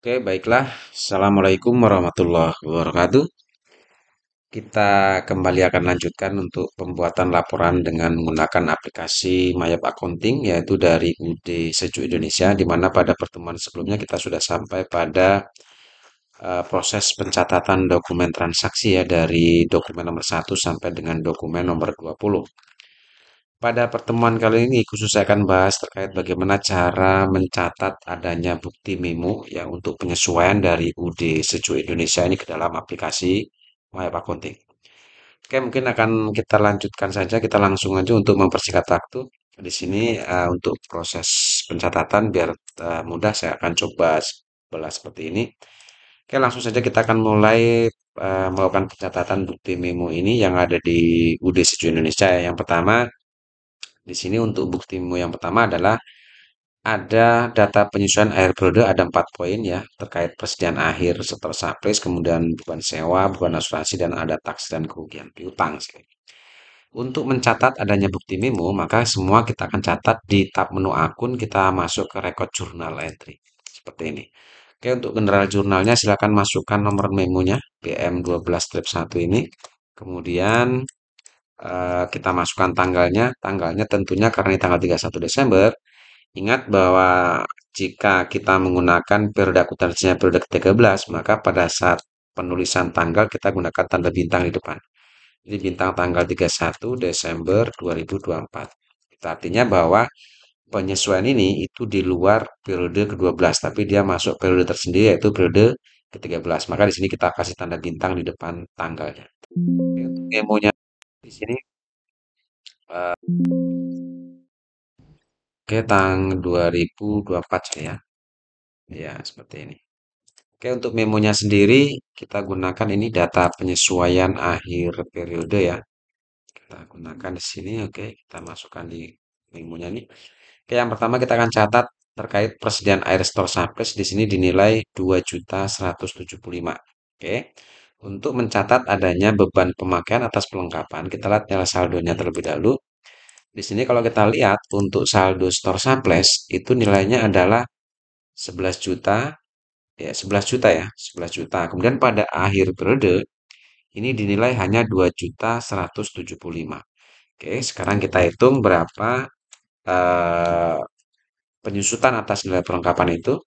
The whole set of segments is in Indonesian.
Oke, baiklah. Assalamualaikum warahmatullahi wabarakatuh. Kita kembali akan lanjutkan untuk pembuatan laporan dengan menggunakan aplikasi Mayap Accounting, yaitu dari UD Sejuk Indonesia, di mana pada pertemuan sebelumnya kita sudah sampai pada proses pencatatan dokumen transaksi ya, dari dokumen nomor 1 sampai dengan dokumen nomor 20. Pada pertemuan kali ini khusus saya akan bahas terkait bagaimana cara mencatat adanya bukti memo ya untuk penyesuaian dari UD Sejuk Indonesia ini ke dalam aplikasi My Accounting. Oke, mungkin akan kita lanjutkan saja, kita langsung aja untuk mempersingkat waktu. Di sini untuk proses pencatatan biar mudah saya akan coba belas seperti ini. Oke, langsung saja kita akan mulai melakukan pencatatan bukti memo ini yang ada di UD Sejuk Indonesia ya. Yang pertama di sini untuk buktimu yang pertama adalah ada data penyesuaian akhir periode ada 4 poin ya terkait persediaan akhir setor sublease, kemudian beban sewa, beban asuransi dan ada tax dan kerugian piutang. Untuk mencatat adanya bukti memo, maka semua kita akan catat di tab menu akun, kita masuk ke record journal entry. Seperti ini. Oke, untuk general jurnalnya silakan masukkan nomor memonya BM12-1 ini. Kemudian kita masukkan tanggalnya. Tanggalnya tentunya karena ini tanggal 31 Desember. Ingat bahwa jika kita menggunakan periode akuntansinya periode ke-13, maka pada saat penulisan tanggal kita gunakan tanda bintang di depan. Jadi bintang tanggal 31 Desember 2024. Itu artinya bahwa penyesuaian ini itu di luar periode ke-12, tapi dia masuk periode tersendiri yaitu periode ke-13. Maka di sini kita kasih tanda bintang di depan tanggalnya. Untuk demonya di sini Oke, tanggal 2024 ya. Ya, seperti ini. Oke, untuk memonya sendiri kita gunakan ini data penyesuaian akhir periode ya. Kita gunakan di sini, oke, kita masukkan di memonya ini. Oke, yang pertama kita akan catat terkait persediaan air store surplus di sini dinilai 2.175. Oke. Untuk mencatat adanya beban pemakaian atas perlengkapan, kita lihat nilai saldonya terlebih dahulu. Di sini kalau kita lihat untuk saldo store surplus itu nilainya adalah 11 juta ya 11 juta ya 11 juta. Kemudian pada akhir periode ini dinilai hanya 2.175. Oke, sekarang kita hitung berapa eh, penyusutan atas nilai perlengkapan itu.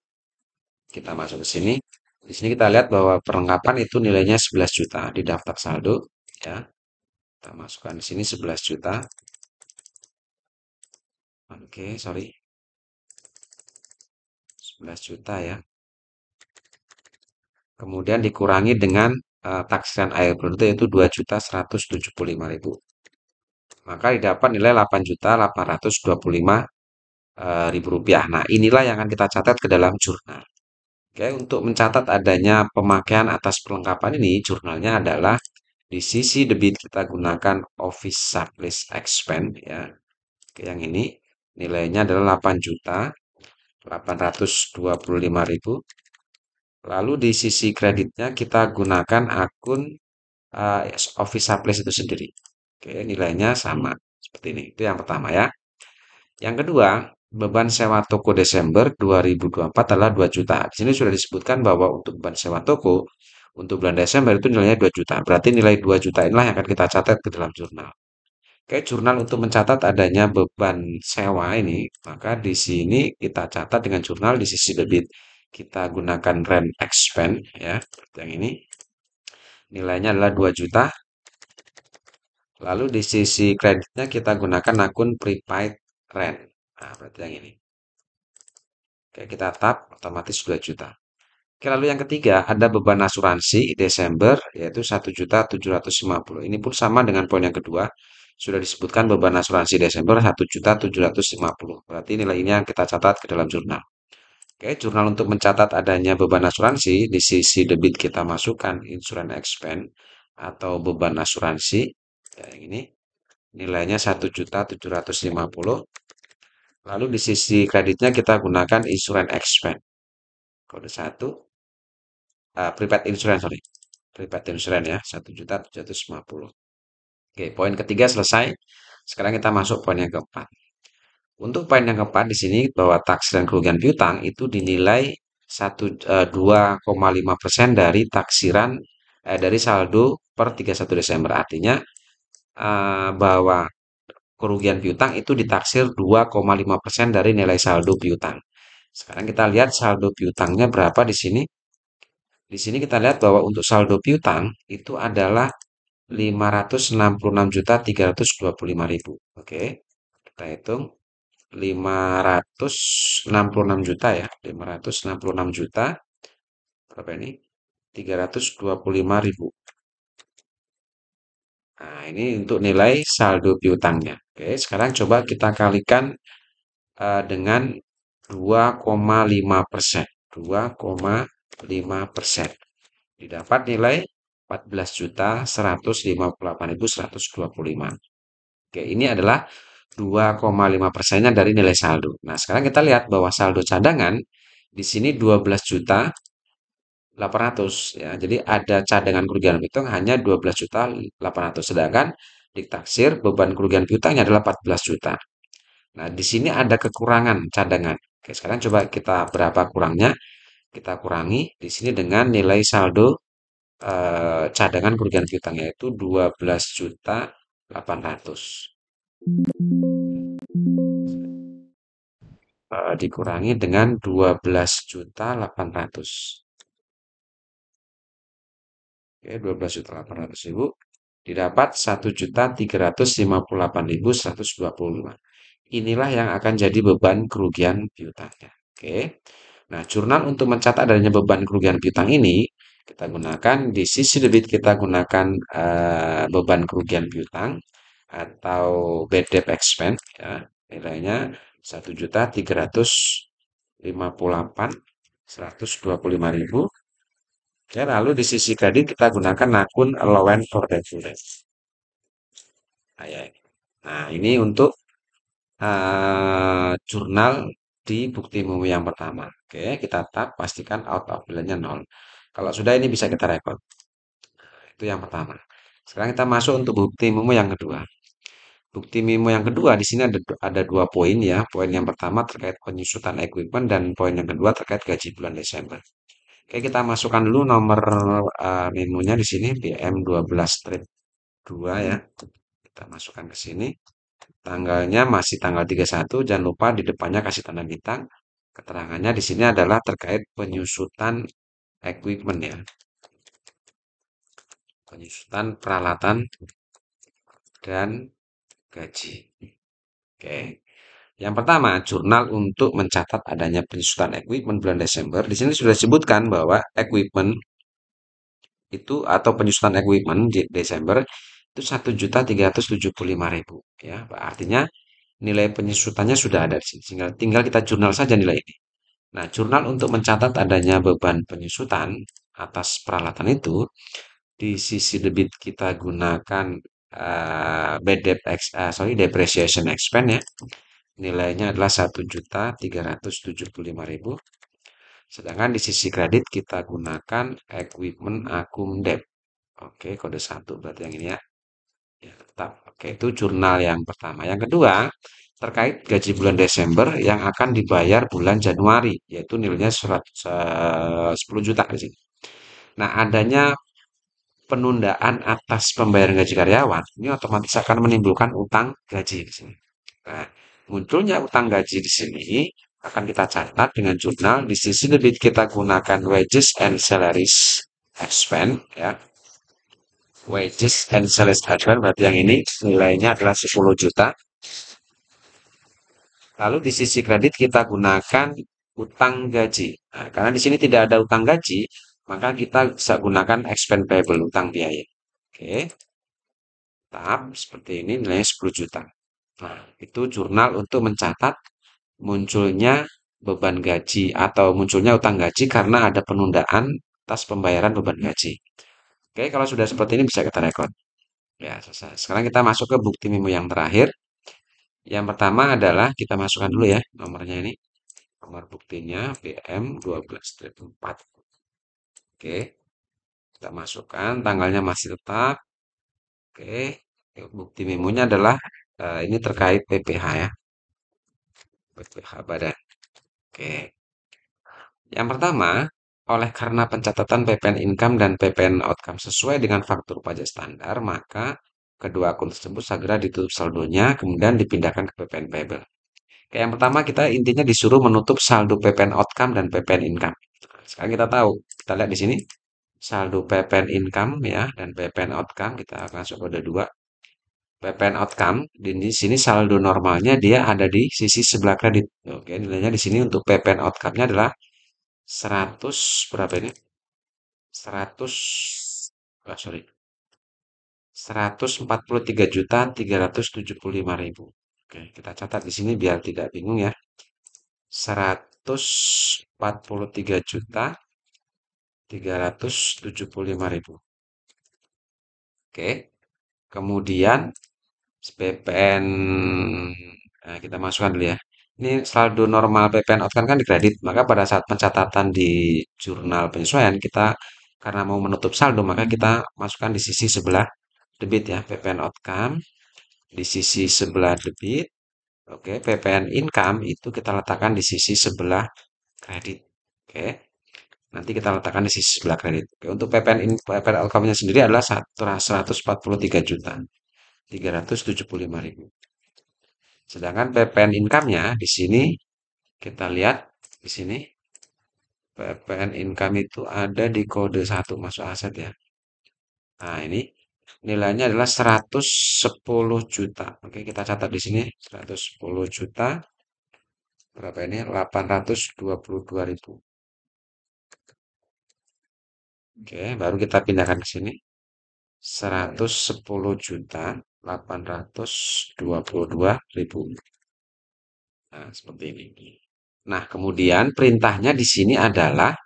Kita masuk ke sini. Di sini kita lihat bahwa perlengkapan itu nilainya 11 juta di daftar saldo ya. Kita masukkan di sini 11 juta. Oke, sorry. 11 juta ya. Kemudian dikurangi dengan taksiran air periode yaitu 2.175.000. Maka didapat nilai 8.825 ribu rupiah. Nah, inilah yang akan kita catat ke dalam jurnal. Oke, untuk mencatat adanya pemakaian atas perlengkapan ini, jurnalnya adalah di sisi debit kita gunakan office surplus expense ya. Oke, yang ini nilainya adalah 8.825.000. Lalu di sisi kreditnya kita gunakan akun office surplus itu sendiri. Oke, nilainya sama seperti ini. Itu yang pertama ya. Yang kedua, beban sewa toko Desember 2024 adalah 2 juta. Di sini sudah disebutkan bahwa untuk beban sewa toko untuk bulan Desember itu nilainya 2 juta. Berarti nilai 2 juta inilah yang akan kita catat ke dalam jurnal. Oke, jurnal untuk mencatat adanya beban sewa ini, maka di sini kita catat dengan jurnal di sisi debit. Kita gunakan rent expense ya, seperti yang ini. Nilainya adalah 2 juta. Lalu di sisi kreditnya kita gunakan akun prepaid rent. Nah, berarti yang ini. Oke, kita tap otomatis 2 juta. Oke, lalu yang ketiga ada beban asuransi Desember yaitu 1.750. Ini pun sama dengan poin yang kedua. Sudah disebutkan beban asuransi Desember 1.750. Berarti nilai ini yang kita catat ke dalam jurnal. Oke, jurnal untuk mencatat adanya beban asuransi di sisi debit kita masukkan insurance expense atau beban asuransi. Ya, yang ini nilainya 1.750. Lalu di sisi kreditnya kita gunakan insurance expense. Kode 1, prepaid insurance, sorry. Prepaid insurance ya, 1.750. Oke, poin ketiga selesai. Sekarang kita masuk poin yang keempat. Untuk poin yang keempat di sini bahwa taksi dan kerugian piutang itu dinilai 2,5% dari taksiran dari saldo per 31 Desember. Artinya bahwa kerugian piutang itu ditaksir 2,5% dari nilai saldo piutang. Sekarang kita lihat saldo piutangnya berapa di sini. Di sini kita lihat bahwa untuk saldo piutang itu adalah 566.325.000. Oke, kita hitung 566 juta ya. 566 juta berapa ini? 325.000. Nah, ini untuk nilai saldo piutangnya. Oke, sekarang coba kita kalikan dengan 2,5%. 2,5%. Didapat nilai 14.158.125. Oke, ini adalah 2,5%-nya dari nilai saldo. Nah, sekarang kita lihat bahwa saldo cadangan di sini 12.800 ya. Jadi ada cadangan kerugian piutang hanya 12.800, sedangkan ditaksir beban kerugian piutangnya adalah 14 juta. Nah, di sini ada kekurangan cadangan. Oke, sekarang coba kita berapa kurangnya? Kita kurangi di sini dengan nilai saldo cadangan kerugian piutang yaitu 12.800. Dikurangi dengan 12.800. Oke, 12.800.000 didapat 1.358.125. Inilah yang akan jadi beban kerugian piutangnya. Oke. Nah, jurnal untuk mencatat adanya beban kerugian piutang ini kita gunakan di sisi debit, kita gunakan beban kerugian piutang atau bad debt expense ya. Nilainya 1.358.125.000. Ya, lalu di sisi kredit kita gunakan akun allowance for debt. Nah, ya. Nah, ini untuk jurnal di bukti memo yang pertama. Oke, kita tap pastikan out of balance-nya 0. Kalau sudah ini bisa kita record. Itu yang pertama. Sekarang kita masuk untuk bukti memo yang kedua. Bukti memo yang kedua di sini ada dua poin ya. Poin yang pertama terkait penyusutan equipment dan poin yang kedua terkait gaji bulan Desember. Oke, kita masukkan dulu nomor memonya di sini BM12-2 ya. Kita masukkan ke sini. Tanggalnya masih tanggal 31, jangan lupa di depannya kasih tanda bintang. Keterangannya di sini adalah terkait penyusutan equipment ya. Penyusutan peralatan dan gaji. Oke. Yang pertama, jurnal untuk mencatat adanya penyusutan equipment bulan Desember. Di sini sudah disebutkan bahwa equipment itu atau penyusutan equipment di Desember itu 1.375.000 ya. Artinya nilai penyusutannya sudah ada di sini. Tinggal kita jurnal saja nilai ini. Nah, jurnal untuk mencatat adanya beban penyusutan atas peralatan itu di sisi debit kita gunakan depreciation expense ya. Nilainya adalah 1.375.000. Sedangkan di sisi kredit kita gunakan equipment akum debt. Oke, kode 1 berarti yang ini ya. Ya, tetap. Oke, itu jurnal yang pertama. Yang kedua, terkait gaji bulan Desember yang akan dibayar bulan Januari, yaitu nilainya 10 juta di sini. Nah, adanya penundaan atas pembayaran gaji karyawan, ini otomatis akan menimbulkan utang gaji di sini. Nah, munculnya utang gaji di sini akan kita catat dengan jurnal. Di sisi debit kita gunakan wages and salaries expense ya. Wages and salaries expense berarti yang ini nilainya adalah 10 juta. Lalu di sisi kredit kita gunakan utang gaji. Nah, karena di sini tidak ada utang gaji, maka kita bisa gunakan expense payable, utang biaya. Oke, tahap seperti ini nilainya 10 juta. Nah, itu jurnal untuk mencatat munculnya beban gaji atau munculnya utang gaji karena ada penundaan atas pembayaran beban gaji. Oke, kalau sudah seperti ini bisa kita rekod. Ya, selesai. Sekarang kita masuk ke bukti memo yang terakhir. Yang pertama adalah kita masukkan dulu ya nomornya ini. Nomor buktinya BM12-4. Oke, kita masukkan tanggalnya masih tetap. Oke, bukti memonya adalah ini terkait PPH ya. PPH badan. Oke. Yang pertama, oleh karena pencatatan PPN income dan PPN outcome sesuai dengan faktur pajak standar, maka kedua akun tersebut segera ditutup saldonya, kemudian dipindahkan ke PPN payable. Oke, yang pertama kita intinya disuruh menutup saldo PPN outcome dan PPN income. Nah, sekarang kita tahu, kita lihat di sini saldo PPN income ya dan PPN outcome kita masuk kode 2. PPN outcome di sini saldo normalnya dia ada di sisi sebelah kredit. Oke, nilainya di sini untuk PPN outcome-nya adalah 100 berapa ini? 100 sorry. 143.375.000. Oke, kita catat di sini biar tidak bingung ya. 143.375.000. Oke. Kemudian PPN kita masukkan dulu ya. Ini saldo normal PPN outcome kan dikredit, maka pada saat pencatatan di jurnal penyesuaian kita karena mau menutup saldo maka kita masukkan di sisi sebelah debit ya, PPN outcome di sisi sebelah debit. Oke, PPN income itu kita letakkan di sisi sebelah kredit. Oke, nanti kita letakkan di sisi sebelah kredit. Oke, untuk PPN outcome-nya sendiri adalah 143.375.000. Sedangkan PPN income-nya di sini kita lihat di sini PPN income itu ada di kode 1 masuk aset ya. Nah, ini nilainya adalah 110 juta. Oke, kita catat di sini 110 juta. Berapa ini? 822.000. Oke, baru kita pindahkan ke sini. 110 juta 822.000. Nah, seperti ini. Nah, kemudian perintahnya di sini adalah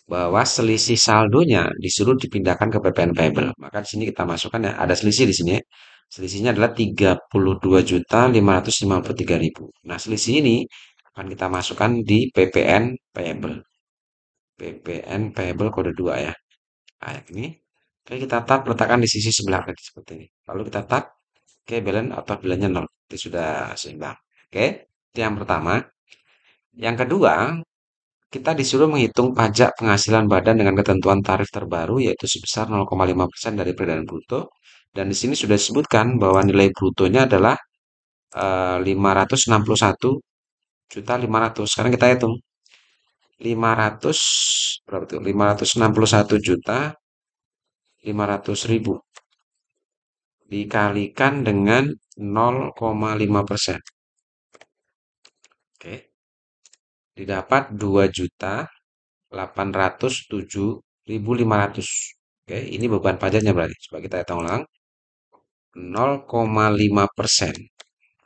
bahwa selisih saldonya disuruh dipindahkan ke PPN payable. Maka di sini kita masukkan ya, ada selisih di sini. Selisihnya adalah 32.553.000. Nah, selisih ini akan kita masukkan di PPN payable. PPN payable kode 2 ya. Nah, ini. Oke, kita tap letakkan di sisi sebelah kiri seperti ini. Lalu kita tap, oke, balance atau bilangnya 0. Itu sudah seimbang. Oke, itu yang pertama. Yang kedua, kita disuruh menghitung pajak penghasilan badan dengan ketentuan tarif terbaru yaitu sebesar 0,5% dari peredaran bruto. Dan di sini sudah disebutkan bahwa nilai brutonya adalah 561.500.000. Sekarang kita hitung 500 berapa itu? 561.500.000 dikalikan dengan 0,5%. Oke, didapat 2.807.500. Oke, ini beban pajaknya berarti. Coba kita hitung ulang. 0,5%.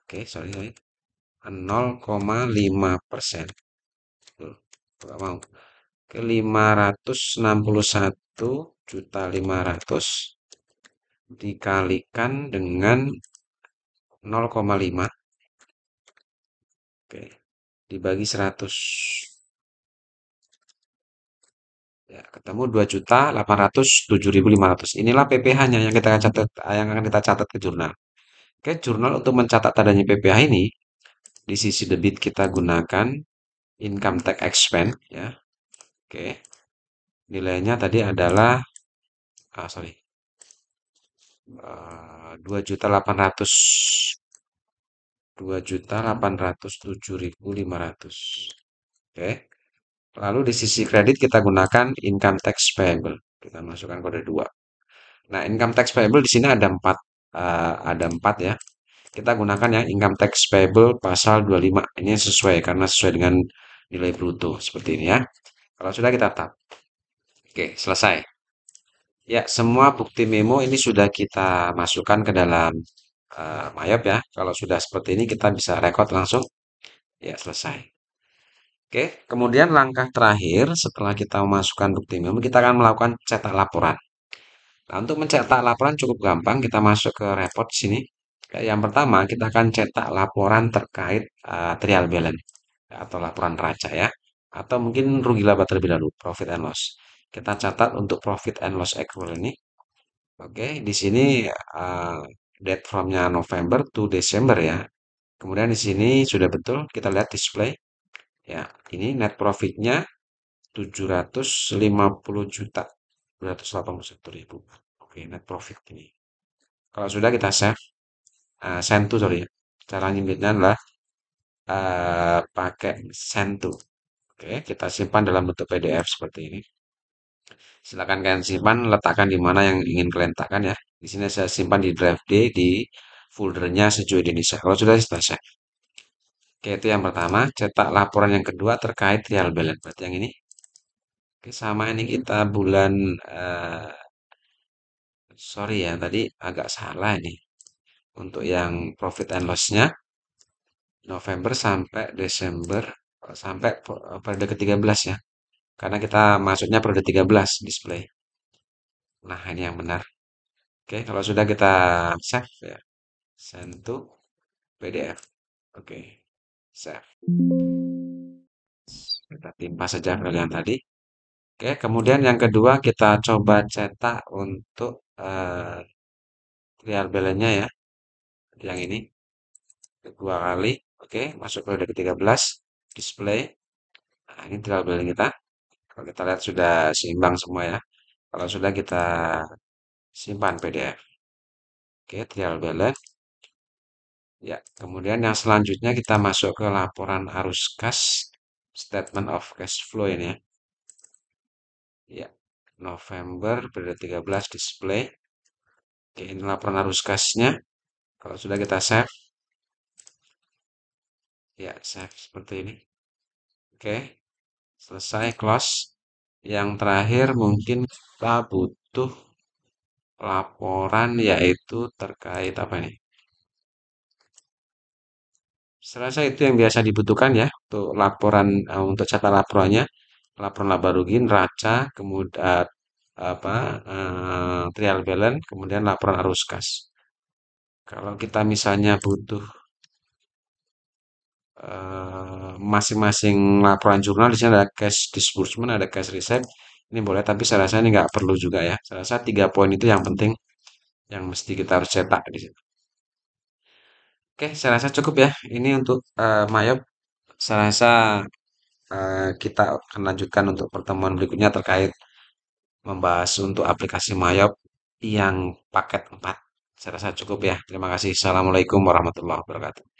Oke, sorry. 0,5%. Tuh, nggak mau. Oke, 561.500.000 dikalikan dengan 0,5. Oke, dibagi 100. Ya, ketemu 2.807.500. Inilah PPh-nya yang kita catat, yang akan kita catat ke jurnal. Oke, jurnal untuk mencatat adanya PPh ini di sisi debit kita gunakan income tax expense ya. Oke. Nilainya tadi adalah sorry. 2.807.500. Oke. Lalu di sisi kredit kita gunakan income tax payable. Kita masukkan kode 2. Nah, income tax payable di sini ada 4 ya. Kita gunakan yang income tax payable pasal 25. Ini sesuai karena sesuai dengan nilai bruto seperti ini ya. Kalau sudah kita tap. Oke, selesai. Ya, semua bukti memo ini sudah kita masukkan ke dalam Mayap ya. Kalau sudah seperti ini kita bisa record langsung. Ya, selesai. Oke, kemudian langkah terakhir setelah kita memasukkan bukti memo, kita akan melakukan cetak laporan. Nah, untuk mencetak laporan cukup gampang. Kita masuk ke report sini. Yang pertama, kita akan cetak laporan terkait trial balance atau laporan neraca ya. Atau mungkin rugi laba terlebih dahulu, profit and loss. Kita catat untuk profit and loss accrual ini. Oke, di sini date from-nya November to Desember ya. Kemudian di sini sudah betul kita lihat display. Ya, ini net profit-nya 750 juta 281.000. Oke, net profit ini. Kalau sudah kita save, send to, sorry. Cara nyimpennya adalah pakai send to. Oke, kita simpan dalam bentuk PDF seperti ini. Silakan kalian simpan, letakkan di mana yang ingin kalian letakkan ya. Di sini saya simpan di drive D di foldernya Sejo Indonesia. Kalau sudah selesai. Oke, itu yang pertama. Cetak laporan yang kedua terkait trial balance. Berarti yang ini. Oke, sama ini kita bulan, sorry ya, tadi agak salah ini. Untuk yang profit and loss-nya, November sampai Desember, sampai periode ke-13 ya. Karena kita masuknya periode 13 display. Nah, ini yang benar. Oke, kalau sudah kita save ya, send to PDF. Oke, save. Kita timpa saja file yang tadi. Oke, kemudian yang kedua kita coba cetak untuk trial balance-nya ya. Yang ini dua kali. Oke, masuk periode ke-13, display. Nah, ini trial balance kita. Kalau kita lihat sudah seimbang semua ya. Kalau sudah kita simpan PDF. Oke, trial balance. Ya, kemudian yang selanjutnya kita masuk ke laporan arus kas, statement of cash flow ini ya. Ya, November periode 13 display. Oke, ini laporan arus kasnya. Kalau sudah kita save, ya save seperti ini. Oke, selesai close. Yang terakhir mungkin kita butuh laporan yaitu terkait apa nih? Saya rasa itu yang biasa dibutuhkan ya untuk laporan untuk catat laporannya, laporan laba rugi, neraca, kemudian apa trial balance, kemudian laporan arus kas. Kalau kita misalnya butuh masing-masing laporan jurnal di sini ada cash disbursement, ada cash receipt. Ini boleh, tapi saya rasa ini nggak perlu juga ya. Saya rasa 3 poin itu yang penting, yang mesti kita harus cetak di sini. Oke, saya rasa cukup ya. Ini untuk Mayop. Saya rasa kita akan lanjutkan untuk pertemuan berikutnya terkait membahas untuk aplikasi Mayop yang paket 4. Saya rasa cukup ya. Terima kasih. Assalamualaikum warahmatullahi wabarakatuh.